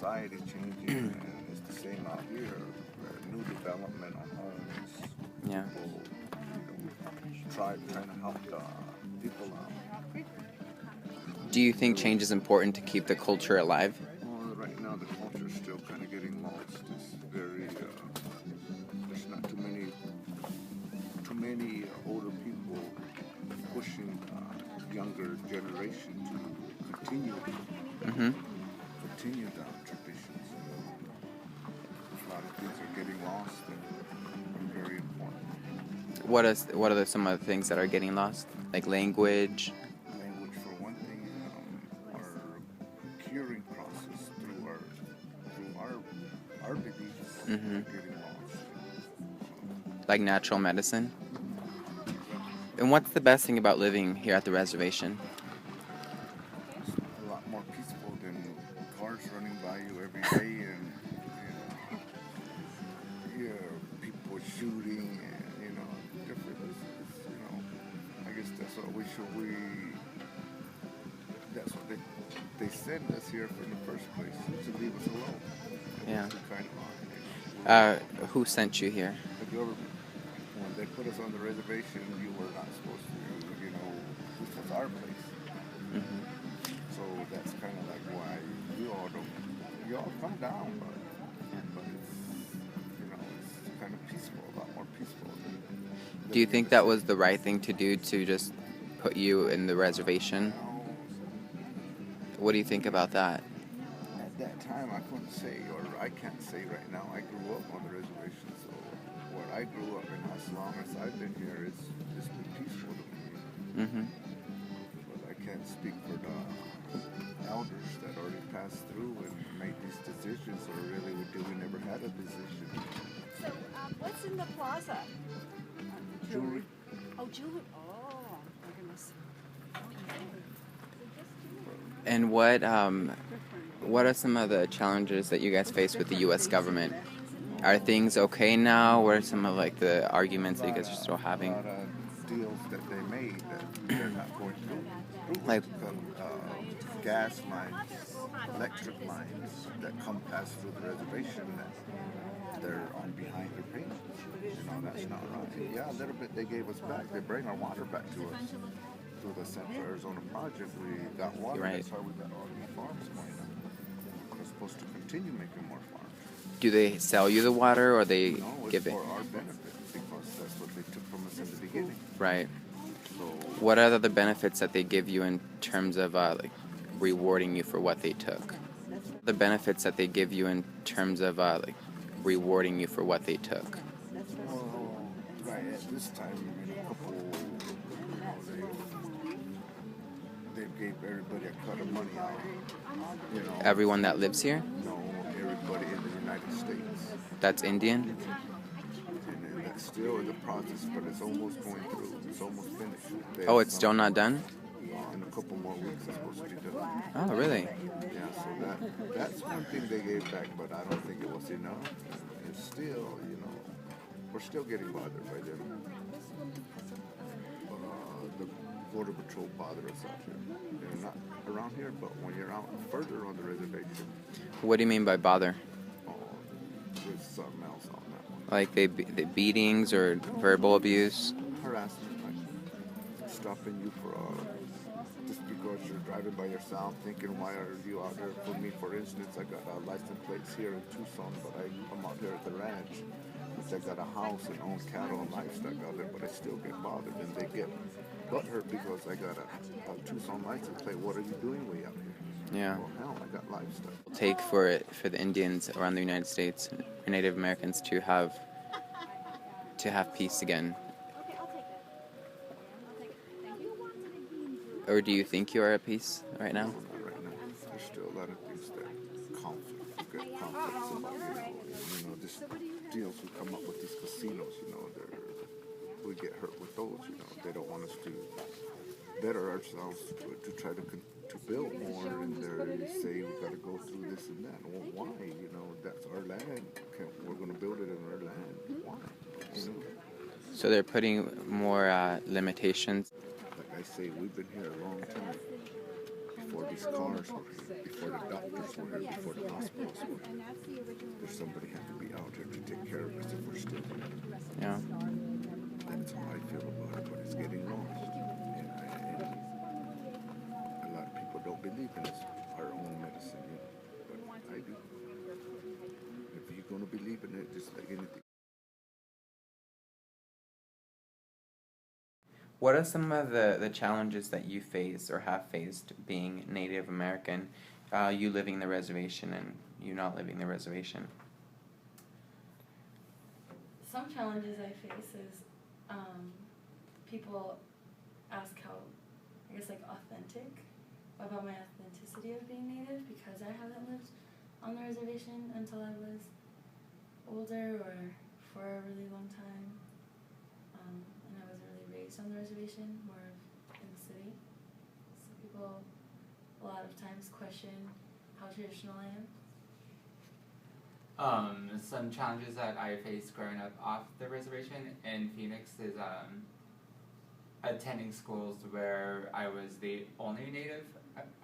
society changing, and it's the same out here. New development on homes. Yeah. People, trying to help the people out. Do you think change is important to keep the culture alive? Well, right now the culture is still kind of getting lost. It's very, there's not too many older people pushing younger generation to continue Mm-hmm. continue the traditions. A lot of things are getting lost and very important. What are some of the things that are getting lost? Like language? Language for one thing, our curing process through our beliefs Mm-hmm. are getting lost. Like natural medicine? And what's the best thing about living here at the reservation? It's a lot more peaceful than cars running by you every day and people shooting and different. I guess that's what that's what they send us here in the first place, to leave us alone. Yeah. Which we kind of are. Who sent you here? The government, when they put us on the reservation, you were not supposed to, this was our place. Mm-hmm. So that's kind of like why you all come down, but it's kind of peaceful, a lot more peaceful. Do you think that was the right thing to do, to just put you in the reservation? What do you think about that? At that time, I couldn't say, or I can't say right now. I grew up on the reservation, so where I grew up and as long as I've been here, it's been peaceful to me. Mm-hmm. But I can't speak for the elders that already passed through and made these decisions, or really we never had a decision. So, what's in the plaza? Jewelry. Oh, jewelry. Oh, my goodness. And what are some of the challenges that you guys face with the U.S. government? Are things okay now? What are some of the arguments that you guys are still having? A lot of deals that they made that they're not going through. Like Gas lines, electric lines that come past through the reservation that they're on behind their payments. That's not right. Yeah, a little bit they gave us back. They bring our water back to us. Through the Central Arizona project, we got water. Right. That's how we got all these farms going on. We're supposed to continue making more farms. Do they sell you the water, or they No, it's give it? for our benefit, because that's what they took from us in the beginning. Right. So What are the benefits that they give you in terms of rewarding you for what they took? The benefits that they give you in terms of rewarding you for what they took. right at this time, a couple, they gave everybody a cut of money out. Everyone that lives here? No, everybody in the United States. That's Indian? And that's still in the process, but it's almost going through. It's almost finished. Oh, it's still not done? In a couple more weeks, it's supposed to be done. Oh, really? Yeah, so that's one thing they gave back, but I don't think it was enough. It's still, we're still getting bothered by them. The Border Patrol bother us out here. They're not around here, but when you're out further on the reservation, What do you mean by bother? there's something else on that one. Like the beatings or verbal abuse? Harassment, like stopping you for just because you're driving by yourself, thinking, why are you out there? For me, for instance, I got license plates here in Tucson, but I'm out here at the ranch, which I got a house and own cattle and livestock out there, but I still get bothered, and they get butthurt because I got a Tucson license plate. What are you doing way out here? Yeah. Well, hell, I got livestock. Take for the Indians around the United States, or Native Americans, to have peace again? Or do you think you are at peace right now? Not right now. There's still a lot of things that conflicts about, this deals we come up with these casinos, we get hurt with those, they don't want us to better ourselves to try to build more, and they say we got to go through this and that. Well, why? That's our land. We're going to build it in our land. Why? So they're putting more limitations. Like I say, we've been here a long time. before these cars were here, before the doctors were here, before the hospitals were here. There's somebody had to be out here to take care of us if we're still here. Yeah. That's how I feel about it, but it's getting lost. And a lot of people don't believe in this, our own medicine, you know, but I do. If you're going to believe in it, just like anything. What are some of the challenges that you face or have faced being Native American, you living the reservation and you not living the reservation? Some challenges I face is people ask how, I guess, like authentic, about my authenticity of being Native because I haven't lived on the reservation until I was older or for a really long time. And I was really raised on the reservation, more of in the city. So people a lot of times question how traditional I am. Some challenges that I faced growing up off the reservation in Phoenix is attending schools where I was the only Native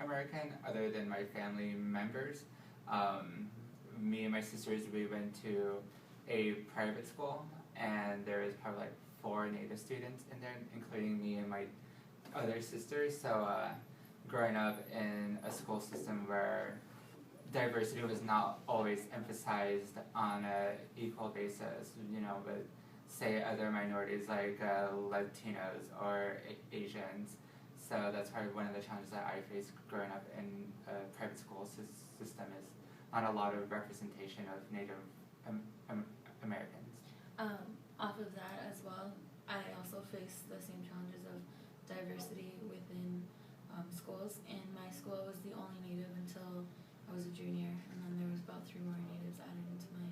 American other than my family members. Me and my sisters, we went to a private school, and there was probably like 4 Native students in there, including me and my other sisters. So growing up in a school system where diversity was not always emphasized on an equal basis, you know, with say other minorities like Latinos or Asians. So that's probably one of the challenges that I faced growing up in a private school system is not a lot of representation of Native Americans. Off of that as well, I also face the same challenges of diversity within schools. And my school was the only Native until I was a junior, and then there was about 3 more Natives added into my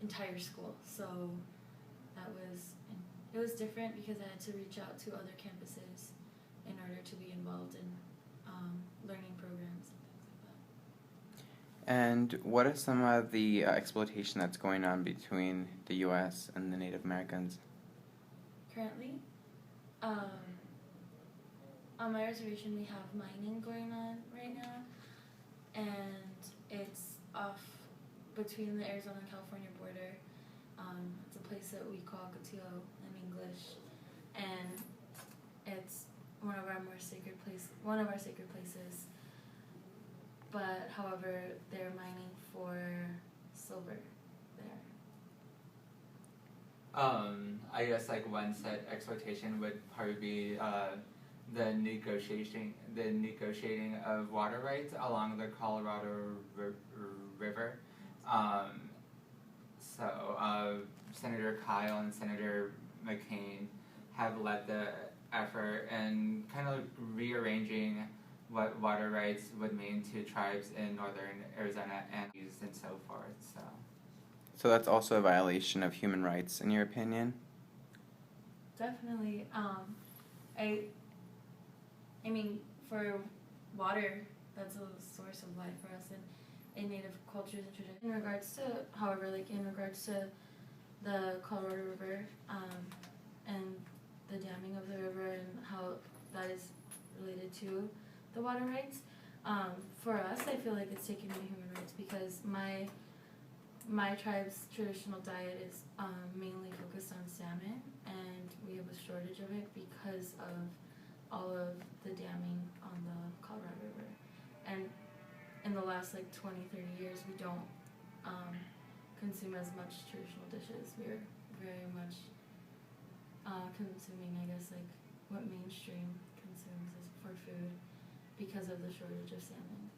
entire school. So that was, it was different because I had to reach out to other campuses in order to be involved in learning programs and things like that. And what are some of the exploitation that's going on between the U.S. and the Native Americans? Currently, on my reservation we have mining going on right now, and it's off between the Arizona and California border. It's a place that we call Cotillo in English, and it's one of our sacred places. But however, they're mining for silver there. I guess like one set exploitation would probably be the negotiating of water rights along the Colorado River. So Senator Kyle and Senator McCain have led the effort in kind of rearranging what water rights would mean to tribes in northern Arizona and so forth. So that's also a violation of human rights, in your opinion? Definitely. I mean, for water, that's a source of life for us in Native cultures and traditions. In regards to, however, like in regards to the Colorado River and the damming of the river and how that is related to the water rights, for us, I feel like it's taking away human rights because my tribe's traditional diet is mainly focused on salmon, and we have a shortage of it because of all of the damming on the Colorado River. And in the last like 20-30 years, we don't consume as much traditional dishes. We're very much consuming, I guess, like what mainstream consumes is for food because of the shortage of salmon.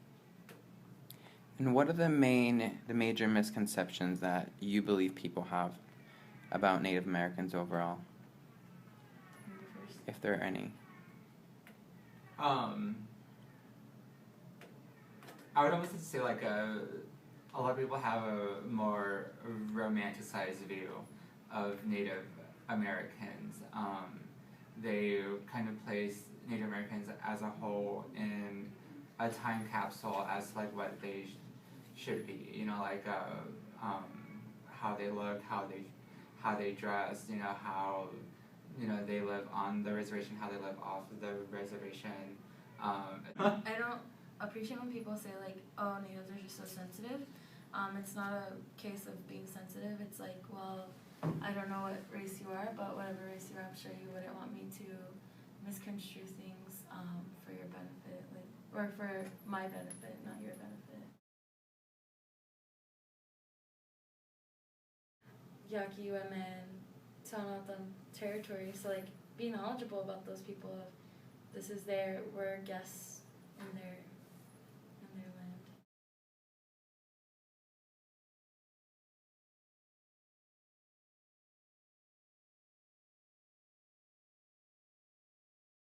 And what are the major misconceptions that you believe people have about Native Americans overall, if there are any? I would almost say like a lot of people have a more romanticized view of Native Americans. They kind of place Native Americans as a whole in a time capsule as like what they should be. You know, like how they look, how they dress. You know, how they live on the reservation, how they live off of the reservation. I don't appreciate when people say like, oh, natives are just so sensitive. It's not a case of being sensitive. It's like, well, I don't know what race you are, but whatever race you are, I'm sure you wouldn't want me to misconstrue things for your benefit, like, or for my benefit, not your benefit. Yaqui women, Tohono territory, so like be knowledgeable about those people. This is we're guests